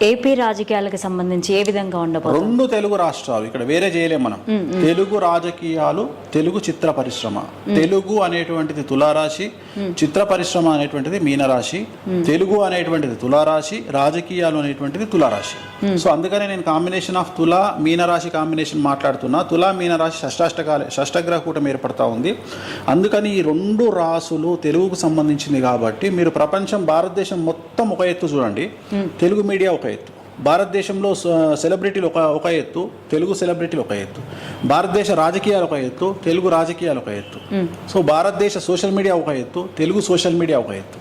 AP రాజకీయాలకు సంబంధించి ఏ విధంగా ఉండబోతుంది? రెండు తెలుగు రాష్ట్రాలు ఇక్కడ వేరే చేయలేం మనం. తెలుగు రాజకీయాలు, తెలుగు చిత్ర పరిశ్రమ. తెలుగు అనేటువంటిది తులారాశి, చిత్ర పరిశ్రమ అనేటువంటిది మీనరాశి. తెలుగు అనేటువంటిది తులారాశి, రాజకీయాలు అనేటువంటిది తులారాశి. సో అందుకనే నేను కాంబినేషన్ ఆఫ్ తులా మీనరాశి కాంబినేషన్ మాట్లాడుతున్నా. తులా మీనరాశి షష్ఠగ్రహ కూటమి ఏర్పడతా ఉంది. అందుకని ఈ రెండు రాసులు తెలుగుకు సంబంధించింది కాబట్టి మీరు ప్రపంచం భారతదేశం మొత్తం ఒక ఎత్తు చూడండి, తెలుగు మీడియా ఒక ఎత్తు. భారతదేశంలో సెలబ్రిటీలు ఒక ఎత్తు, తెలుగు సెలబ్రిటీలు ఒక ఎత్తు. భారతదేశ రాజకీయాలు ఒక ఎత్తు, తెలుగు రాజకీయాలు ఒక ఎత్తు. సో భారతదేశ సోషల్ మీడియా ఒక ఎత్తు, తెలుగు సోషల్ మీడియా ఒక ఎత్తు.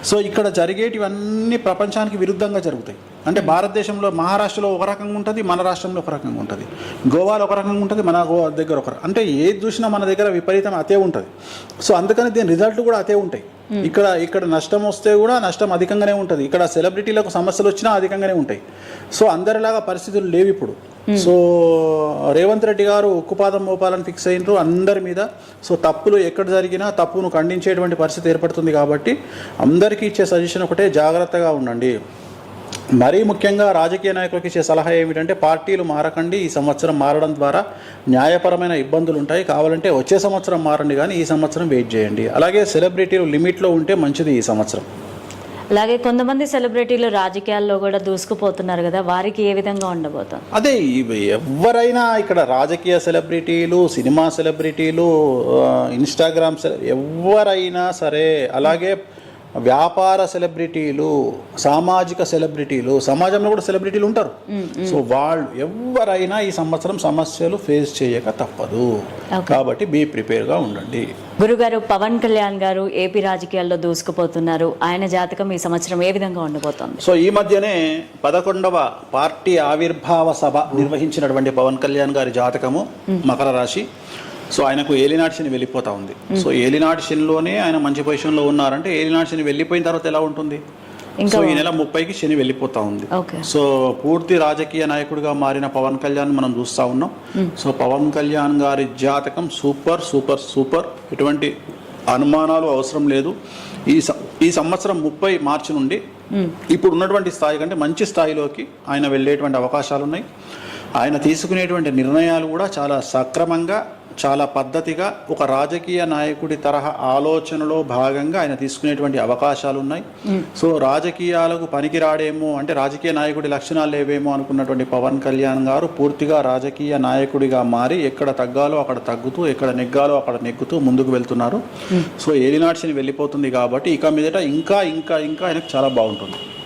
సో ఇక్కడ జరిగేటివన్నీ ప్రపంచానికి విరుద్ధంగా జరుగుతాయి. అంటే భారతదేశంలో మహారాష్ట్రలో ఒక రకంగా ఉంటుంది, మన రాష్ట్రంలో ఒక రకంగా ఉంటుంది. గోవాలో ఒక రకంగా ఉంటుంది, మన గోవా దగ్గర ఒక అంటే ఏది చూసినా మన దగ్గర విపరీతం అతే ఉంటుంది. సో అందుకని దీని రిజల్ట్ కూడా అతే ఉంటాయి. ఇక్కడ నష్టం వస్తే కూడా నష్టం అధికంగానే ఉంటుంది. ఇక్కడ సెలబ్రిటీలకు సమస్యలు వచ్చినా అధికంగానే ఉంటాయి. సో అందరిలాగా పరిస్థితులు లేవు ఇప్పుడు. సో రేవంత్ రెడ్డి గారు ఉక్కుపాదం మోపాలని ఫిక్స్ అయినరు అందరి మీద. సో తప్పులు ఎక్కడ జరిగినా తప్పును ఖండించేటువంటి పరిస్థితి ఏర్పడుతుంది. కాబట్టి అందరికీ ఇచ్చే సజెషన్ ఒకటే, జాగ్రత్తగా ఉండండి. మరీ ముఖ్యంగా రాజకీయ నాయకులకు ఇచ్చే సలహా ఏమిటంటే, పార్టీలు మారకండి. ఈ సంవత్సరం మారడం ద్వారా న్యాయపరమైన ఇబ్బందులు ఉంటాయి. కావాలంటే వచ్చే సంవత్సరం మారండి, కానీ ఈ సంవత్సరం వెయిట్ చేయండి. అలాగే సెలబ్రిటీలు లిమిట్లో ఉంటే మంచిది ఈ సంవత్సరం. అలాగే కొంతమంది సెలబ్రిటీలు రాజకీయాల్లో కూడా దూసుకుపోతున్నారు కదా, వారికి ఏ విధంగా ఉండబోతుంది? అదే ఎవరైనా ఇక్కడ రాజకీయ సెలబ్రిటీలు, సినిమా సెలబ్రిటీలు, ఇన్స్టాగ్రామ్ ఎవరైనా సరే, అలాగే వ్యాపార సెలబ్రిటీలు, సామాజిక సెలబ్రిటీలు, సమాజంలో కూడా సెలబ్రిటీలు ఉంటారు. సో వాళ్ళు ఎవరైనా ఈ సంవత్సరం సమస్యలు ఫేస్ చేయక తప్పదు. కాబట్టి బీ ప్రిపేర్గా ఉండండి. గురుగారు, పవన్ కళ్యాణ్ గారు ఏపీ రాజకీయాల్లో దూసుకుపోతున్నారు. ఆయన జాతకం ఈ సంవత్సరం ఏ విధంగా ఉండబోతోంది? సో ఈ మధ్యనే 11వ పార్టీ ఆవిర్భావ సభ నిర్వహించినటువంటి పవన్ కళ్యాణ్ గారి జాతకము మకర రాశి. సో ఆయనకు ఏలినాటి శని వెళ్ళిపోతా ఉంది. సో ఏలినాటి శనిలోనే ఆయన మంచి పొజిషన్లో ఉన్నారంటే, ఏలినాటి శని వెళ్ళిపోయిన తర్వాత ఎలా ఉంటుంది? సో ఈ నెల 30కి శని వెళ్ళిపోతా ఉంది. సో పూర్తి రాజకీయ నాయకుడిగా మారిన పవన్ కళ్యాణ్ మనం చూస్తూ ఉన్నాం. సో పవన్ కళ్యాణ్ గారి జాతకం సూపర్ సూపర్ సూపర్, ఎటువంటి అనుమానాలు అవసరం లేదు. ఈ సంవత్సరం 30 మార్చి నుండి ఇప్పుడు ఉన్నటువంటి స్థాయి కంటే మంచి స్థాయిలోకి ఆయన వెళ్ళేటువంటి అవకాశాలు ఉన్నాయి. ఆయన తీసుకునేటువంటి నిర్ణయాలు కూడా చాలా సక్రమంగా, చాలా పద్ధతిగా, ఒక రాజకీయ నాయకుడి తరహా ఆలోచనలో భాగంగా ఆయన తీసుకునేటువంటి అవకాశాలు ఉన్నాయి. సో రాజకీయాలకు పనికిరాడేమో, అంటే రాజకీయ నాయకుడి లక్షణాలు లేవేమో అనుకున్నటువంటి పవన్ కళ్యాణ్ గారు పూర్తిగా రాజకీయ నాయకుడిగా మారి ఎక్కడ తగ్గాలో అక్కడ తగ్గుతూ, ఎక్కడ నెగ్గాలో అక్కడ నెగ్గుతూ ముందుకు వెళ్తున్నారు. సో ఏలినాటి శని వెళ్ళిపోతుంది కాబట్టి ఇక మీదట ఇంకా ఇంకా ఇంకా ఆయనకు చాలా బాగుంటుంది.